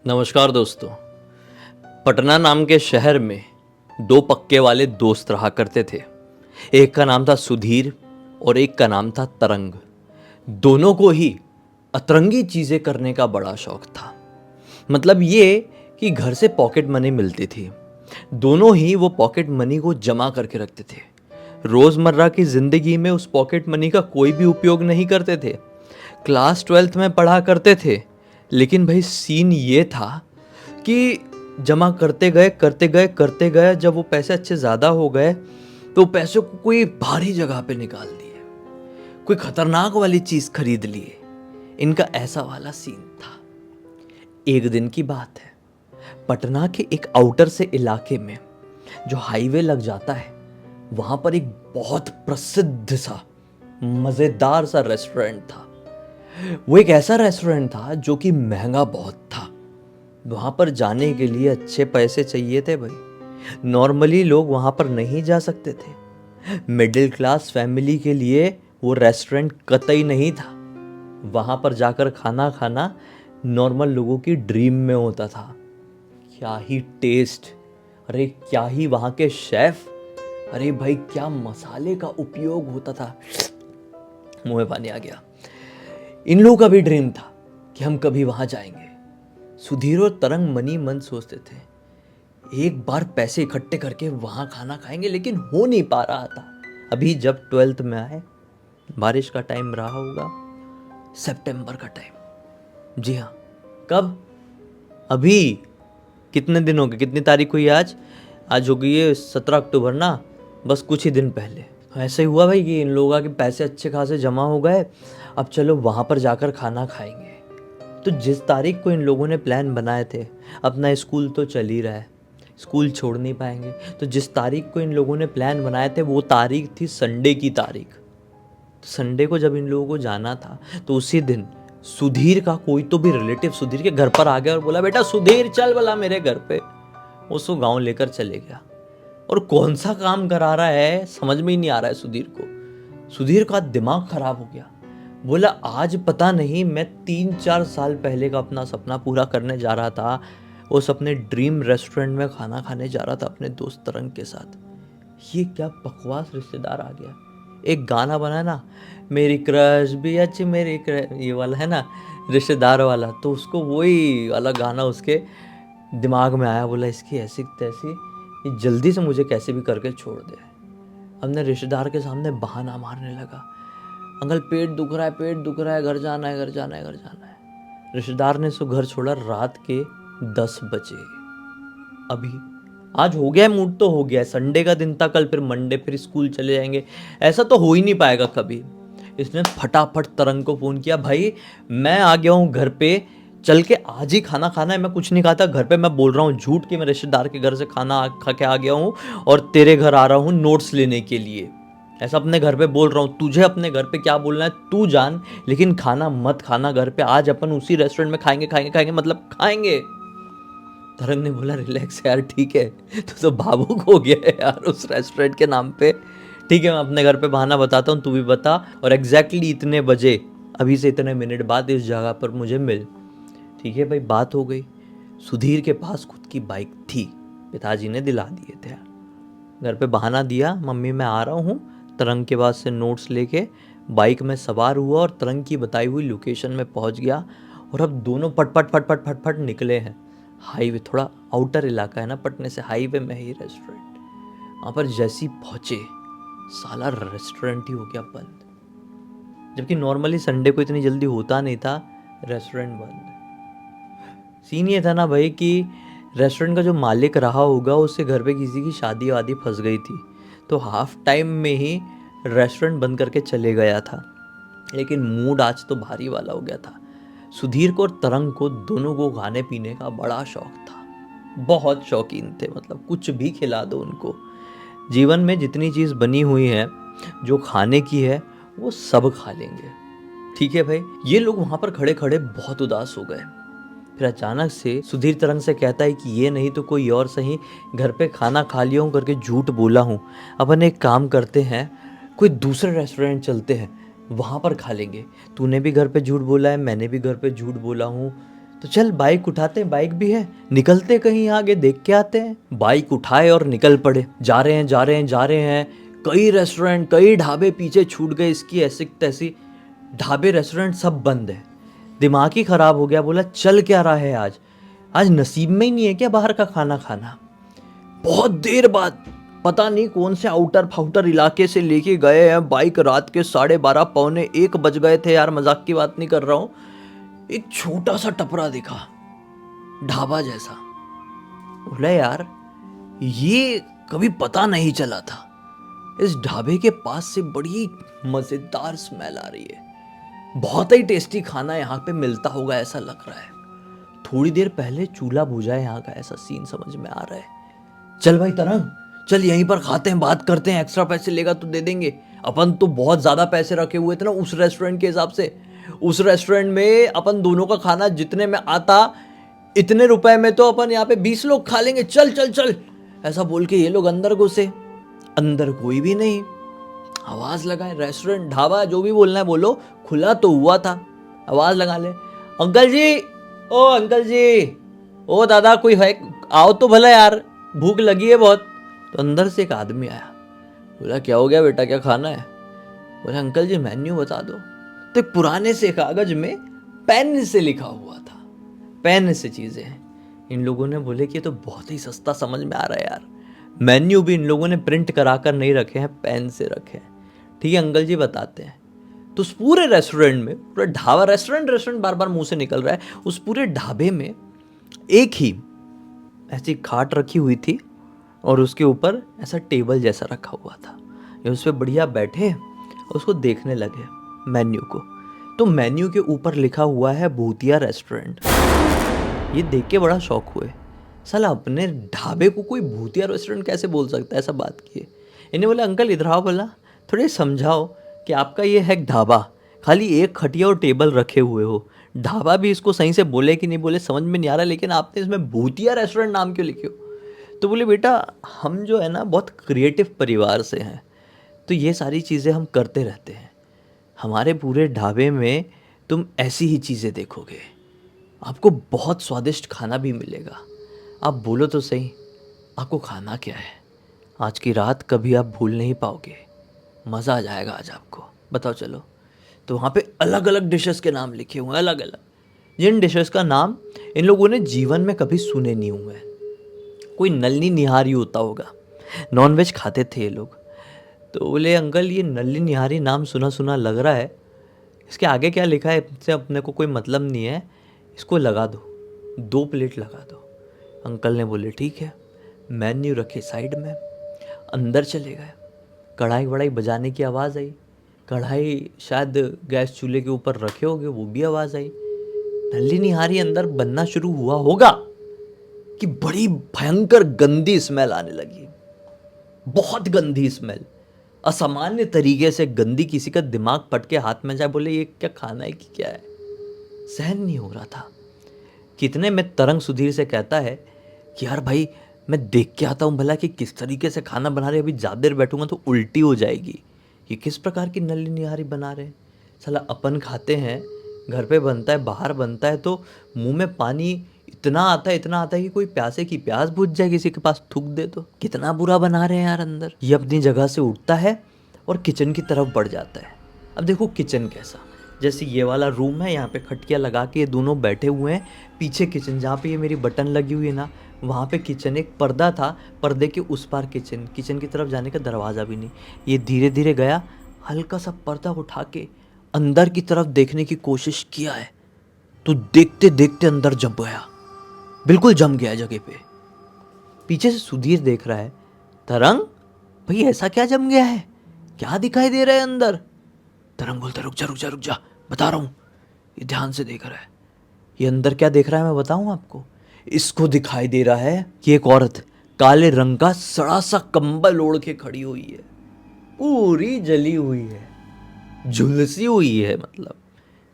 नमस्कार दोस्तों। पटना नाम के शहर में दो पक्के वाले दोस्त रहा करते थे। एक का नाम था सुधीर और एक का नाम था तरंग। दोनों को ही अतरंगी चीज़ें करने का बड़ा शौक था। मतलब ये कि घर से पॉकेट मनी मिलती थी, दोनों ही वो पॉकेट मनी को जमा करके रखते थे। रोज़मर्रा की ज़िंदगी में उस पॉकेट मनी का कोई भी उपयोग नहीं करते थे। क्लास 12th में पढ़ा करते थे, लेकिन भाई सीन ये था कि जमा करते गए करते गए करते गए, जब वो पैसे अच्छे ज़्यादा हो गए तो पैसों को कोई भारी जगह पे निकाल दिए, कोई खतरनाक वाली चीज़ खरीद लिए। इनका ऐसा वाला सीन था। एक दिन की बात है, पटना के एक आउटर से इलाके में जो हाईवे लग जाता है, वहाँ पर एक बहुत प्रसिद्ध सा मज़ेदार सा रेस्टोरेंट था। वो एक ऐसा रेस्टोरेंट था जो कि महंगा बहुत था। वहाँ पर जाने के लिए अच्छे पैसे चाहिए थे भाई। नॉर्मली लोग वहाँ पर नहीं जा सकते थे। मिडिल क्लास फैमिली के लिए वो रेस्टोरेंट कतई नहीं था। वहाँ पर जाकर खाना खाना नॉर्मल लोगों की ड्रीम में होता था। क्या ही टेस्ट, अरे क्या ही वहाँ के शेफ, अरे भाई क्या मसाले का उपयोग होता था। मुंह में पानी आ गया। इन लोगों का भी ड्रीम था कि हम कभी वहां जाएंगे। सुधीर और तरंग मनी मन सोचते थे एक बार पैसे इकट्ठे करके वहां खाना खाएंगे, लेकिन हो नहीं पा रहा था। अभी जब 12th में आए, बारिश का टाइम रहा होगा, सितंबर का टाइम। जी हाँ, कब? अभी कितने दिन हो गए, कितनी तारीख हुई आज? आज हो गई है 17 अक्टूबर ना, बस कुछ ही दिन पहले ऐसे ही हुआ भाई कि इन लोगों के पैसे अच्छे खासे जमा हो गए। अब चलो वहाँ पर जाकर खाना खाएंगे। तो जिस तारीख को इन लोगों ने प्लान बनाए थे, अपना स्कूल तो चल ही रहा है, स्कूल छोड़ नहीं पाएंगे, तो जिस तारीख को इन लोगों ने प्लान बनाए थे वो तारीख थी संडे की तारीख। तो संडे को जब इन लोगों को जाना था, तो उसी दिन सुधीर का कोई तो भी रिलेटिव सुधीर के घर पर आ गया और बोला, बेटा सुधीर चल बोला मेरे घर पे। उसको गाँव लेकर चले गया। और कौन सा काम करा रहा है समझ में ही नहीं आ रहा है सुधीर को। सुधीर का दिमाग खराब हो गया। बोला आज पता नहीं, मैं 3-4 साल पहले का अपना सपना पूरा करने जा रहा था। उस अपने ड्रीम रेस्टोरेंट में खाना खाने जा रहा था अपने दोस्त तरंग के साथ। ये क्या बकवास रिश्तेदार आ गया। एक गाना बना ना, मेरी क्रश भी अच्छी मेरी क्रश, ये वाला है ना रिश्तेदार वाला, तो उसको वही वाला गाना उसके दिमाग में आया। बोला इसकी ऐसी तैसी, ये जल्दी से मुझे कैसे भी करके छोड़ दे। हमने रिश्तेदार के सामने बहाना मारने लगा, अंकल पेट दुख रहा है, पेट दुख रहा है, घर जाना है, घर जाना है, घर जाना है। रिश्तेदार ने उसको घर छोड़ा रात के 10 बजे। अभी आज हो गया है, मूड तो हो गया है, संडे का दिन था, कल फिर मंडे, फिर स्कूल चले जाएंगे, ऐसा तो हो ही नहीं पाएगा कभी। इसने फटाफट तरंग को फ़ोन किया, भाई मैं आ गया हूँ घर पे, चल के आज ही खाना खाना है। मैं कुछ नहीं खाता घर पे, मैं बोल रहा हूँ झूठ कि मैं रिश्तेदार के घर से खाना खा के आ गया हूँ और तेरे घर आ रहा हूँ नोट्स लेने के लिए। ऐसा अपने घर पे बोल रहा हूँ, तुझे अपने घर पे क्या बोलना है तू जान, लेकिन खाना मत खाना घर पे। आज अपन उसी रेस्टोरेंट में खाएंगे खाएंगे खाएंगे, मतलब खाएंगे। तरंग ने बोला रिलैक्स यार, ठीक है, तो भावुक हो गया है यार उस रेस्टोरेंट के नाम पे। ठीक है, मैं अपने घर पे बहाना बताता हूँ, तू भी बता, और एग्जैक्टली इतने बजे, अभी से इतने मिनट बाद इस जगह पर मुझे मिल। ठीक है भाई, बात हो गई। सुधीर के पास खुद की बाइक थी, पिताजी ने दिला दिए थे यार। घर पे बहाना दिया, मम्मी मैं आ रहा हूँ, तरंग के पास से नोट्स लेके बाइक में सवार हुआ और तरंग की बताई हुई लोकेशन में पहुँच गया। और अब दोनों फट फट फट फट फट फट निकले हैं। हाईवे, थोड़ा आउटर इलाका है ना पटने से, हाईवे में ही रेस्टोरेंट। वहाँ पर जैसी पहुँचे, साला रेस्टोरेंट ही हो गया बंद। जबकि नॉर्मली संडे को इतनी जल्दी होता नहीं था रेस्टोरेंट बंद। सीन ये था ना भाई कि रेस्टोरेंट का जो मालिक रहा होगा, उसके घर पे किसी की शादी वादी फंस गई थी, तो हाफ टाइम में ही रेस्टोरेंट बंद करके चले गया था। लेकिन मूड आज तो भारी वाला हो गया था। सुधीर को और तरंग को दोनों को खाने पीने का बड़ा शौक था, बहुत शौकीन थे, मतलब कुछ भी खिला दो उनको। जीवन में जितनी चीज़ बनी हुई है जो खाने की है, वो सब खा लेंगे। ठीक है भाई, ये लोग वहाँ पर खड़े खड़े बहुत उदास हो गए। फिर अचानक से सुधीर तरंग से कहता है कि ये नहीं तो कोई और सही, घर पे खाना खा लिया हूँ करके झूठ बोला हूँ। अपन एक काम करते हैं, कोई दूसरे रेस्टोरेंट चलते हैं, वहाँ पर खा लेंगे। तूने भी घर पे झूठ बोला है, मैंने भी घर पे झूठ बोला हूँ, तो चल बाइक उठाते हैं, बाइक भी है, निकलते कहीं आगे देख के आते हैं। बाइक उठाए और निकल पड़े। जा रहे हैं जा रहे हैं जा रहे हैं, कई रेस्टोरेंट कई ढाबे पीछे छूट गए, इसकी ऐसी तैसी, ढाबे रेस्टोरेंट सब बंद है। दिमाग ही खराब हो गया, बोला चल क्या रहा है आज, आज नसीब में ही नहीं है क्या बाहर का खाना खाना। बहुत देर बाद पता नहीं कौन से आउटर फाउटर इलाके से लेके गए हैं बाइक, रात के 12:30 पौने 1 बज गए थे यार, मजाक की बात नहीं कर रहा हूँ। एक छोटा सा टपरा दिखा ढाबा जैसा, बोला यार ये कभी पता नहीं चला था, इस ढाबे के पास से बड़ी मजेदार स्मेल आ रही है, बहुत ही टेस्टी खाना यहाँ पे मिलता होगा ऐसा लग रहा है, थोड़ी देर पहले चूल्हा बुझा है यहाँ का, ऐसा सीन समझ में आ रहा है। चल भाई तरंग, चल यहीं पर खाते हैं, बात करते हैं, एक्स्ट्रा पैसे लेगा तो दे देंगे। अपन तो बहुत ज़्यादा पैसे रखे हुए थे ना उस रेस्टोरेंट के हिसाब से, उस रेस्टोरेंट में अपन दोनों का खाना जितने में आता, इतने रुपए में तो अपन यहाँ पे 20 लोग खा लेंगे, चल चल चल। ऐसा बोल के ये लोग अंदर घुसे, अंदर कोई भी नहीं। आवाज़ लगाए, रेस्टोरेंट ढाबा जो भी बोलना है बोलो, खुला तो हुआ था, आवाज़ लगा ले, अंकल जी, ओ अंकल जी, ओ दादा कोई है, आओ तो भला यार, भूख लगी है बहुत। तो अंदर से एक आदमी आया, बोला क्या हो गया बेटा, क्या खाना है। बोला अंकल जी मेन्यू बता दो। तो एक पुराने से कागज में पेन से लिखा हुआ था, पेन से चीज़ें हैं। इन लोगों ने बोले कि ये तो बहुत ही सस्ता समझ में आ रहा है यार, मेन्यू भी इन लोगों ने प्रिंट करा कर नहीं रखे हैं, पेन से रखे हैं। ठीक है अंकल जी बताते हैं। तो उस पूरे रेस्टोरेंट में, पूरा ढाबा, रेस्टोरेंट बार बार मुंह से निकल रहा है, उस पूरे ढाबे में एक ही ऐसी खाट रखी हुई थी और उसके ऊपर ऐसा टेबल जैसा रखा हुआ था। ये उस पर बढ़िया बैठे और उसको देखने लगे मेन्यू को। तो मेन्यू के ऊपर लिखा हुआ है भूतिया रेस्टोरेंट। ये देख के बड़ा शौक हुए, साला अपने ढाबे को कोई भूतिया रेस्टोरेंट कैसे बोल सकता है, ऐसा बात किए। इन्हें बोला अंकल इधर आओ, बोला थोड़े समझाओ कि आपका ये है ढाबा, खाली एक खटिया और टेबल रखे हुए हो, ढाबा भी इसको सही से बोले कि नहीं बोले समझ में नहीं आ रहा, लेकिन आपने इसमें भूतिया रेस्टोरेंट नाम क्यों लिखे हो। तो बोले बेटा हम जो है ना बहुत क्रिएटिव परिवार से हैं, तो ये सारी चीज़ें हम करते रहते हैं, हमारे पूरे ढाबे में तुम ऐसी ही चीज़ें देखोगे, आपको बहुत स्वादिष्ट खाना भी मिलेगा, आप बोलो तो सही आपको खाना क्या है, आज की रात कभी आप भूल नहीं पाओगे, मज़ा आ जाएगा आज आपको, बताओ चलो। तो वहाँ पे अलग अलग डिशेस के नाम लिखे हुए हैं, अलग अलग, जिन डिशेस का नाम इन लोगों ने जीवन में कभी सुने नहीं हुए। कोई नल्ली निहारी होता होगा, नॉनवेज खाते थे ये लोग। तो बोले अंकल ये नल्ली निहारी नाम सुना सुना लग रहा है, इसके आगे क्या लिखा है इससे अपने को कोई मतलब नहीं है, इसको लगा दो, 2 प्लेट लगा दो। अंकल ने बोले ठीक है। मेन्यू रखे साइड में, अंदर चले गए, कढ़ाई वढ़ाई बजाने की आवाज़ आई, कढ़ाई शायद गैस चूल्हे के ऊपर रखे होगे, वो भी आवाज़ आई, नल्ली निहारी अंदर बनना शुरू हुआ होगा कि बड़ी भयंकर गंदी स्मेल आने लगी, बहुत गंदी स्मेल, असामान्य तरीके से गंदी, किसी का दिमाग फट के हाथ में जाए, बोले ये क्या खाना है कि क्या है, सहन नहीं हो रहा था। कितने में तरंग सुधीर से कहता है कि यार भाई मैं देख के आता हूँ भला कि किस तरीके से खाना बना रहे, अभी ज़्यादा देर बैठूंगा तो उल्टी हो जाएगी, ये किस प्रकार की नल्ली निहारी बना रहे हैं। साला अपन खाते हैं, घर पे बनता है, बाहर बनता है तो मुंह में पानी इतना आता है कि कोई प्यासे की प्यास बुझ जाए किसी के पास थूक दे तो। कितना बुरा बना रहे हैं यार अंदर। ये अपनी जगह से उठता है और किचन की तरफ बढ़ जाता है। अब देखो किचन कैसा, जैसे ये वाला रूम है, यहाँ पे खटिया लगा के ये दोनों बैठे हुए हैं, पीछे किचन, जहाँ पे ये मेरी बटन लगी हुई है ना वहाँ पे किचन, एक पर्दा था, पर्दे के उस पार किचन, किचन की तरफ जाने का दरवाज़ा भी नहीं। ये धीरे धीरे गया, हल्का सा पर्दा उठा के अंदर की तरफ देखने की कोशिश किया है, तो देखते देखते अंदर जम गया, बिल्कुल जम गया जगह पे। पीछे से सुधीर देख रहा है, तरंग भाई ऐसा क्या जम गया है, क्या दिखाई दे रहा है अंदर। तरंग बोलता रुक जा रुक जा रुक जा, बता रहा हूँ। ये ध्यान से देख रहा है, ये अंदर क्या देख रहा है मैं बताऊँ आपको। इसको दिखाई दे रहा है कि एक औरत काले रंग का सड़ा सा कंबल ओढ़ के खड़ी हुई है, पूरी जली हुई है, झुलसी हुई है, मतलब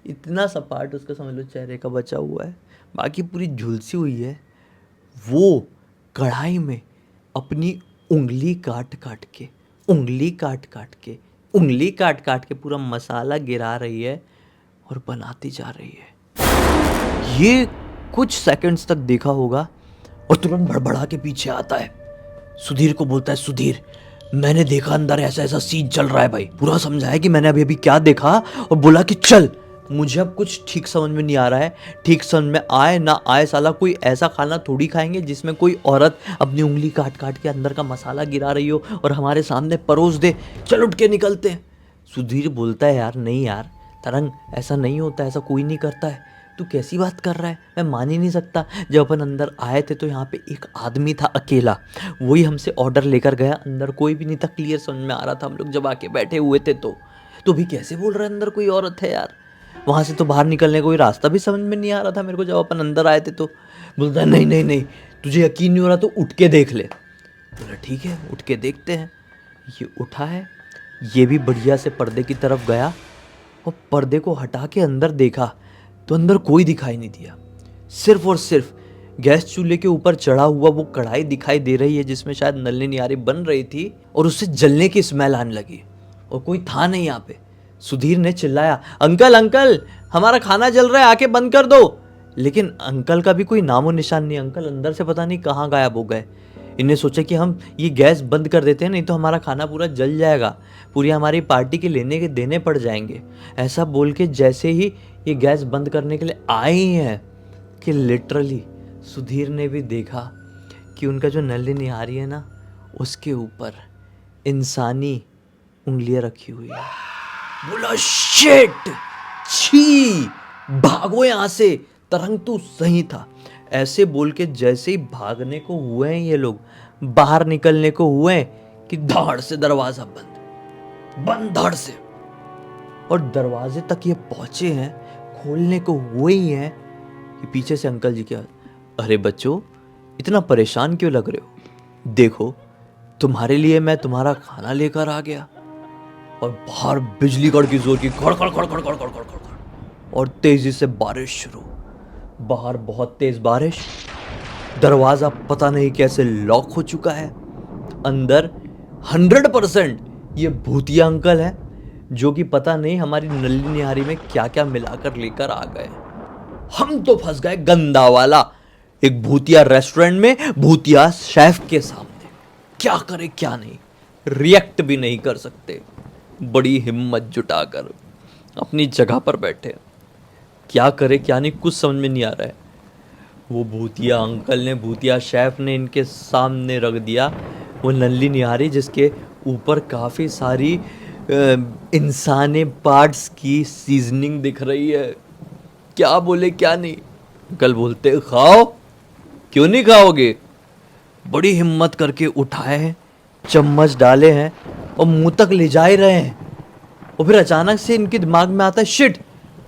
इतना सा पार्ट उसका समझ लो चेहरे का बचा हुआ है, बाकी पूरी झुलसी हुई है। वो कढ़ाई में अपनी उंगली काट काट के, उंगली काट काट के, उंगली काट काट के पूरा मसाला गिरा रही है और बनाती जा रही है। ये कुछ सेकंड्स तक देखा होगा और तुरंत भड़बड़ा के पीछे आता है। सुधीर को बोलता है, सुधीर मैंने देखा अंदर ऐसा ऐसा सीन चल रहा है भाई। पूरा समझाया कि मैंने अभी अभी क्या देखा और बोला कि चल। मुझे अब कुछ ठीक समझ में नहीं आ रहा है। ठीक समझ में आए ना आए, साला कोई ऐसा खाना थोड़ी खाएंगे जिसमें कोई औरत अपनी उंगली काट काट के अंदर का मसाला गिरा रही हो और हमारे सामने परोस दे। चल उठ के निकलते हैं। सुधीर बोलता है, यार नहीं यार तरंग, ऐसा नहीं होता, ऐसा कोई नहीं करता है। तू कैसी बात कर रहा है, मैं मान ही नहीं सकता। जब अपन अंदर आए थे तो यहाँ पे एक आदमी था अकेला, वही हमसे ऑर्डर लेकर गया। अंदर कोई भी नहीं था, क्लियर समझ में आ रहा था हम लोग जब आके बैठे हुए थे। तो भी कैसे बोल रहा है अंदर कोई औरत है यार। वहाँ से तो बाहर निकलने का कोई रास्ता भी समझ में नहीं आ रहा था मेरे को जब अपन अंदर आए थे। तो बोलता है, नहीं नहीं नहीं, तुझे यकीन नहीं हो रहा तो उठ के देख ले। बोला ठीक है, उठ के देखते हैं। ये उठा है, ये भी बढ़िया से पर्दे की तरफ गया और पर्दे को हटा के अंदर देखा तो अंदर कोई दिखाई नहीं दिया। सिर्फ और सिर्फ गैस चूल्हे के ऊपर चढ़ा हुआ वो कढ़ाई दिखाई दे रही है जिसमें शायद नल्ली नियारी बन रही थी और उससे जलने की स्मेल आने लगी और कोई था नहीं यहाँ पे। सुधीर ने चिल्लाया, अंकल अंकल हमारा खाना जल रहा है, आके बंद कर दो। लेकिन अंकल का भी कोई नामो निशान नहीं। अंकल अंदर से पता नहीं कहाँ गायब हो गए। इन्हें सोचा कि हम ये गैस बंद कर देते हैं, नहीं तो हमारा खाना पूरा जल जाएगा, पूरी हमारी पार्टी के लेने के देने पड़ जाएंगे। ऐसा बोल के जैसे ही ये गैस बंद करने के लिए आए ही हैं कि लिटरली सुधीर ने भी देखा कि उनका जो नल्ली निहारी है ना, उसके ऊपर इंसानी उंगलियां रखी हुई है। बोला शिट, छी, भागो यहां से। तरंग तू सही था। ऐसे बोल के जैसे ही भागने को हुए हैं ये लोग, बाहर निकलने को हुए हैं कि धड़ से दरवाजा बंद धड़ से। और दरवाजे तक ये पहुंचे हैं, खोलने को हुए ही हैं कि पीछे से अंकल जी क्या, अरे बच्चों इतना परेशान क्यों लग रहे हो, देखो तुम्हारे लिए मैं तुम्हारा खाना लेकर आ गया। और बाहर बिजली कड़की जोर की खड़ खड़ खड़ खड़ खड़ खड़ खड़ खड़ और तेजी से बारिश शुरू। बाहर बहुत तेज बारिश, दरवाजा पता नहीं कैसे लॉक हो चुका है। अंदर 100% ये भूतिया अंकल है जो कि पता नहीं हमारी नल्ली निहारी में क्या क्या मिलाकर लेकर आ गए। हम तो फंस गए गंदा वाला एक भूतिया रेस्टोरेंट में, भूतिया शेफ के सामने। क्या करे क्या नहीं, रिएक्ट भी नहीं कर सकते। बड़ी हिम्मत जुटाकर अपनी जगह पर बैठे, क्या करे क्या नहीं कुछ समझ में नहीं आ रहा है। वो भूतिया अंकल ने, भूतिया शेफ ने इनके सामने रख दिया वो नल्ली निहारी जिसके ऊपर काफ़ी सारी इंसानी पार्ट्स की सीजनिंग दिख रही है। क्या बोले क्या नहीं। अंकल बोलते, खाओ, क्यों नहीं खाओगे। बड़ी हिम्मत करके उठाए हैं, चम्मच डाले हैं और मुंह तक ले जा ही रहे हैं। और फिर अचानक से इनके दिमाग में आता है, शिट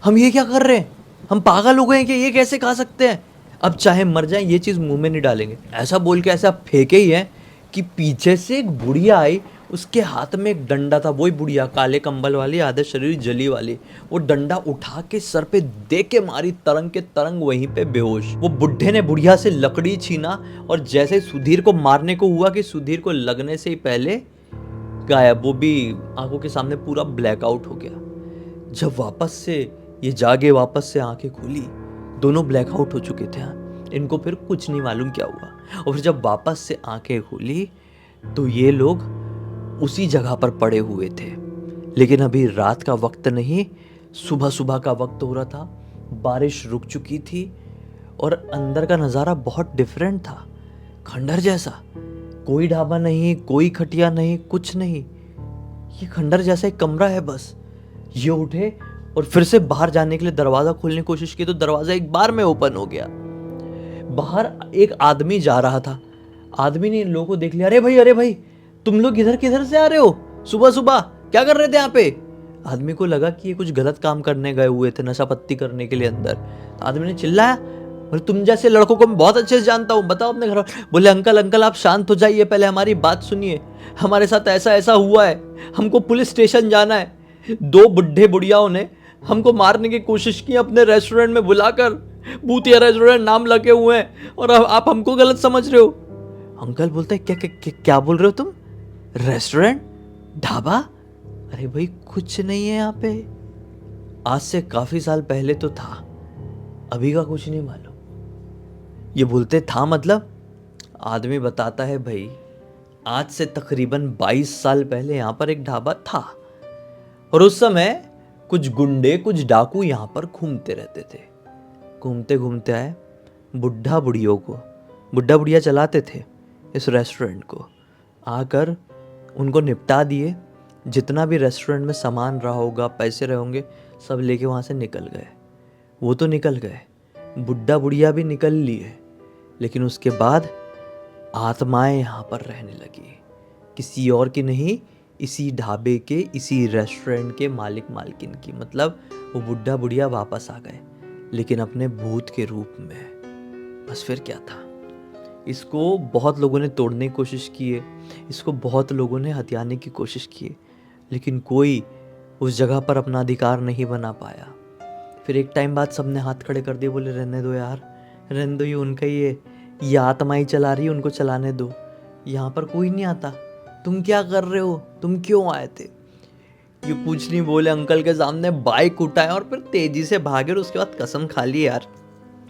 हम ये क्या कर रहे हैं, हम पागल हो गए हैं कि ये कैसे खा सकते हैं, अब चाहे मर जाएं ये चीज़ मुंह में नहीं डालेंगे। ऐसा बोल के ऐसा फेंके ही है कि पीछे से एक बुढ़िया आई, उसके हाथ में एक डंडा था। वही बुढ़िया काले कंबल वाली, आधे शरीर जली वाली, वो डंडा उठा के सर पे दे के मारी, तरंग के तरंग वहीं पे बेहोश। वो बुढ़े ने बुढ़िया से लकड़ी छीना और जैसे सुधीर को मारने को हुआ कि सुधीर को लगने से ही पहले गायब, वो भी आंखों के सामने पूरा ब्लैकआउट हो गया। जब वापस से ये जागे, वापस से आंखें खुली, दोनों ब्लैकआउट हो चुके थे। इनको फिर कुछ नहीं मालूम क्या हुआ। और फिर जब वापस से आंखें खुली तो ये लोग उसी जगह पर पड़े हुए थे। लेकिन अभी रात का वक्त नहीं, सुबह सुबह का वक्त हो रहा था। बारिश रुक चुकी थी और अंदर का नज़ारा बहुत डिफरेंट था, खंडर जैसा। कोई ढाबा नहीं, कोई खटिया नहीं, कुछ नहीं। ये खंडर जैसा एक कमरा है बस। ये उठे और फिर से बाहर जाने के लिए दरवाज़ा खोलने की कोशिश की तो दरवाज़ा एक बार में ओपन हो गया। बाहर एक आदमी जा रहा था। आदमी ने इन लोगों को देख लिया, अरे भाई तुम लोग इधर किधर से आ रहे हो, सुबह सुबह क्या कर रहे थे यहाँ पे। आदमी को लगा कि ये कुछ गलत काम करने गए हुए थे, नशा पत्ती करने के लिए अंदर। तो आदमी ने चिल्लाया, तुम जैसे लड़कों को मैं बहुत अच्छे से जानता हूँ, बताओ अपने घर। बोले अंकल आप शांत हो जाइए, पहले हमारी बात सुनिए। हमारे साथ ऐसा ऐसा हुआ है, हमको पुलिस स्टेशन जाना है। 2 बुढ़े बुढ़ियाओं ने हमको मारने की कोशिश की अपने रेस्टोरेंट में बुलाकर, भूतिया रेस्टोरेंट नाम लगे हुए हैं, और आप हमको गलत समझ रहे हो। अंकल बोलते हैं, क्या बोल रहे हो तुम, रेस्टोरेंट, ढाबा? अरे भाई कुछ नहीं है यहाँ पे। आज से काफी साल पहले तो था, अभी का कुछ नहीं मालूम। ये बोलते था मतलब? आदमी बताता है भाई, आज से तकरीबन 22 साल पहले यहाँ पर एक ढाबा था और उस समय कुछ गुंडे कुछ डाकू यहाँ पर घूमते रहते थे। घूमते घूमते आए, बुढ़ा बुढ़िया चलाते थे इस रेस्टोरेंट को, आकर उनको निपटा दिए। जितना भी रेस्टोरेंट में सामान रहा होगा, पैसे रहे होंगे, सब लेके वहाँ से निकल गए। वो तो निकल गए, बुढ़ा बुढ़िया भी निकल लिए, लेकिन उसके बाद आत्माएं यहाँ पर रहने लगी, किसी और की नहीं, इसी ढाबे के, इसी रेस्टोरेंट के मालिक मालकिन की। मतलब वो बुढ़ा बुढ़िया वापस आ गए, लेकिन अपने भूत के रूप में। बस फिर क्या था? इसको बहुत लोगों ने तोड़ने की कोशिश की है, इसको बहुत लोगों ने हथियाने की कोशिश की है, लेकिन कोई उस जगह पर अपना अधिकार नहीं बना पाया। फिर एक टाइम बाद सबने हाथ खड़े कर दिए, बोले रहने दो यार, रहने दो, ये उनका ही है, ये आत्मा ही चला रही है, उनको चलाने दो, यहाँ पर कोई नहीं आता, तुम क्या कर रहे हो, तुम क्यों आए थे? ये कुछ नहीं बोले, अंकल के सामने बाइक उठाए और फिर तेजी से भागे और उसके बाद कसम खा ली यार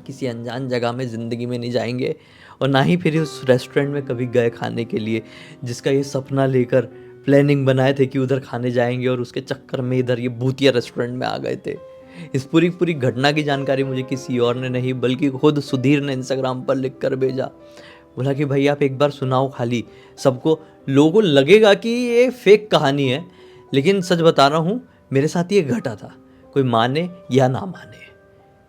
किसी अनजान जगह में ज़िंदगी में नहीं जाएंगे, और ना ही फिर उस रेस्टोरेंट में कभी गए खाने के लिए, जिसका ये सपना लेकर प्लानिंग बनाए थे कि उधर खाने जाएंगे, और उसके चक्कर में इधर ये भूतिया रेस्टोरेंट में आ गए थे। इस पूरी घटना की जानकारी मुझे किसी और ने नहीं बल्कि खुद सुधीर ने इंस्टाग्राम पर लिख कर भेजा। बोला कि भाई आप एक बार सुनाओ खाली, सबको, लोगों को लगेगा कि ये फेक कहानी है, लेकिन सच बता रहा हूँ मेरे साथ ये घटा था, कोई माने या ना माने,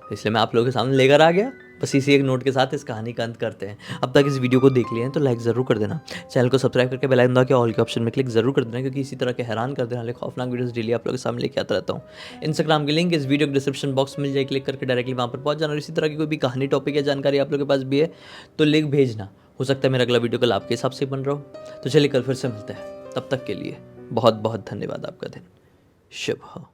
इसलिए मैं आप लोगों के सामने लेकर आ गया। बस इसी एक नोट के साथ इस कहानी का अंत करते हैं। अब तक इस वीडियो को देख लिया है तो लाइक ज़रूर कर देना, चैनल को सब्सक्राइब करके बेल आइकन दबा के ऑल के ऑप्शन में क्लिक ज़रूर कर देना, क्योंकि इसी तरह के हैरान कर देने वाले खौफनाक वीडियोस डेली आप लोगों के सामने लेके आता रहता हूँ। इंस्टाग्राम की लिंक इस वीडियो के डिस्क्रिप्शन बॉक्स में मिल जाए, क्लिक करके डायरेक्टली वहाँ पर पहुँच जाना। और इसी तरह की कोई भी कहानी, टॉपिक या जानकारी आप लोगों के पास भी है तो लिंक भेजना, हो सकता है मेरा अगला वीडियो कल आपके हिसाब से बन रहा हो। तो चलिए कल फिर से मिलते हैं, तब तक के लिए बहुत बहुत धन्यवाद। आपका दिन शुभ हो।